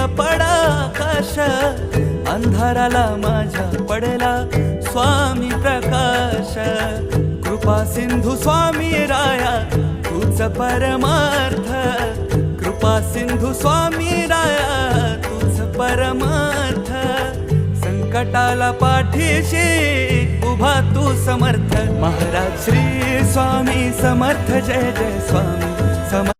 पडा आकाश, अंधाराला माझ्या पडला स्वामी प्रकाश. कृपा सिंधू स्वामी राया तूच परमार्थ, कृपा सिंधू स्वामी राया तूच परमार्थ. संकटाला पाठीशी उभा तू समर्थ, महाराज श्री स्वामी समर्थ. जय जय स्वामी समर्थ.